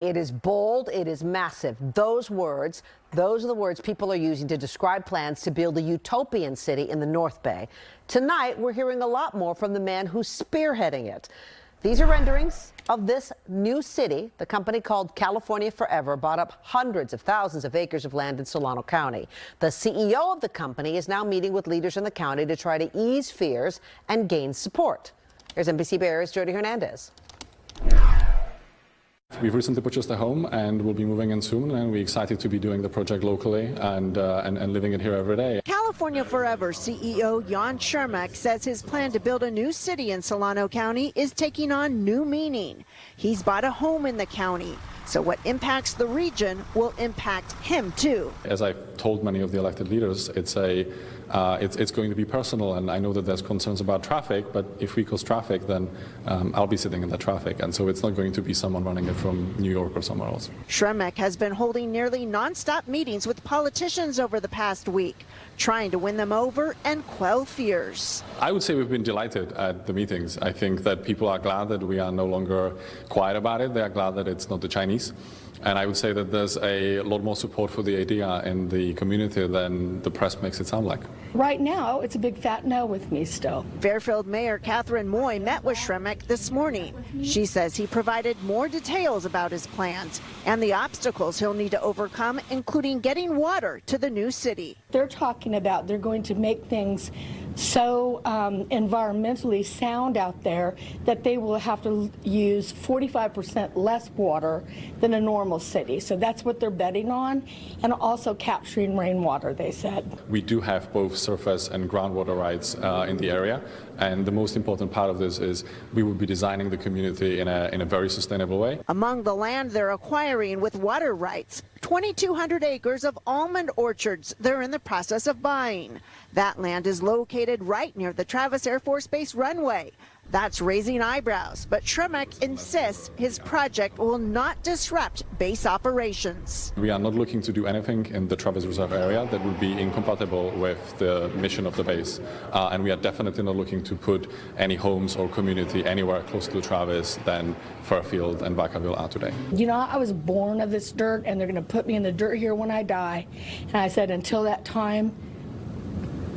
It is bold, it is massive. Those are the words people are using to describe plans to build a utopian city in the North Bay. Tonight, we're hearing a lot more from the man who's spearheading it. These are renderings of this new city. The company called California Forever bought up hundreds of thousands of acres of land in Solano County. The CEO of the company is now meeting with leaders in the county to try to ease fears and gain support. Here's NBC Bay Area's Jodi Hernandez. We've recently purchased a home and we'll be moving in soon, and we're excited to be doing the project locally and living it here every day. California Forever CEO Jan Shermack says his plan to build a new city in Solano County is taking on new meaning. He's bought a home in the county, so what impacts the region will impact him too. As I've told many of the elected leaders, it's going to be personal, and I know that there's concerns about traffic, but if we cause traffic, then I'll be sitting in that traffic, and so it's not going to be someone running it from New York or somewhere else. Shermack has been holding nearly nonstop meetings with politicians over the past week, trying to win them over and quell fears. I would say we've been delighted at the meetings. I think that people are glad that we are no longer quiet about it. They are glad that it's not the Chinese. And I would say that there's a lot more support for the idea in the community than the press makes it sound like. Right now, it's a big fat no with me still. Fairfield Mayor Catherine Moy met with Shermack this morning. She says he provided more details about his plans and the obstacles he'll need to overcome, including getting water to the new city. They're talking about they're going to make things so environmentally sound out there that they will have to use 45% less water than a normal city. So that's what they're betting on, and also capturing rainwater, they said. We do have both surface and groundwater rights in the area, and the most important part of this is we will be designing the community in a very sustainable way. Among the land they're acquiring with water rights, 2,200 acres of almond orchards they're in the process of buying. That land is located right near the Travis Air Force Base runway. That's raising eyebrows, but Shermack insists his project will not disrupt base operations. We are not looking to do anything in the Travis Reserve area that would be incompatible with the mission of the base. And we are definitely not looking to put any homes or community anywhere closer to Travis than Fairfield and Vacaville are today. You know, I was born of this dirt, and they're going to put me in the dirt here when I die. And I said, until that time,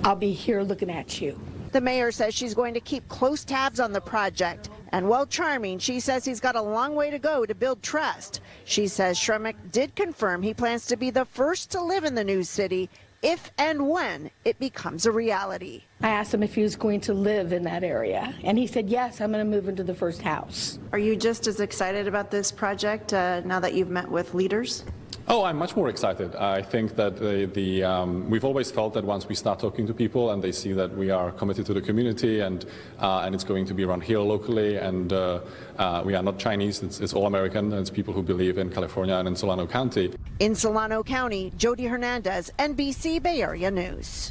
I'll be here looking at you. The mayor says she's going to keep close tabs on the project. And while charming, she says he's got a long way to go to build trust. She says Shermack did confirm he plans to be the first to live in the new city if and when it becomes a reality. I asked him if he was going to live in that area, and he said, yes, I'm going to move into the first house. Are you just as excited about this project now that you've met with leaders? Oh, I'm much more excited. I think that we've always felt that once we start talking to people and they see that we are committed to the community and it's going to be run here locally, and we are not Chinese, it's all American, and it's people who believe in California and in Solano County. In Solano County, Jodi Hernandez, NBC Bay Area News.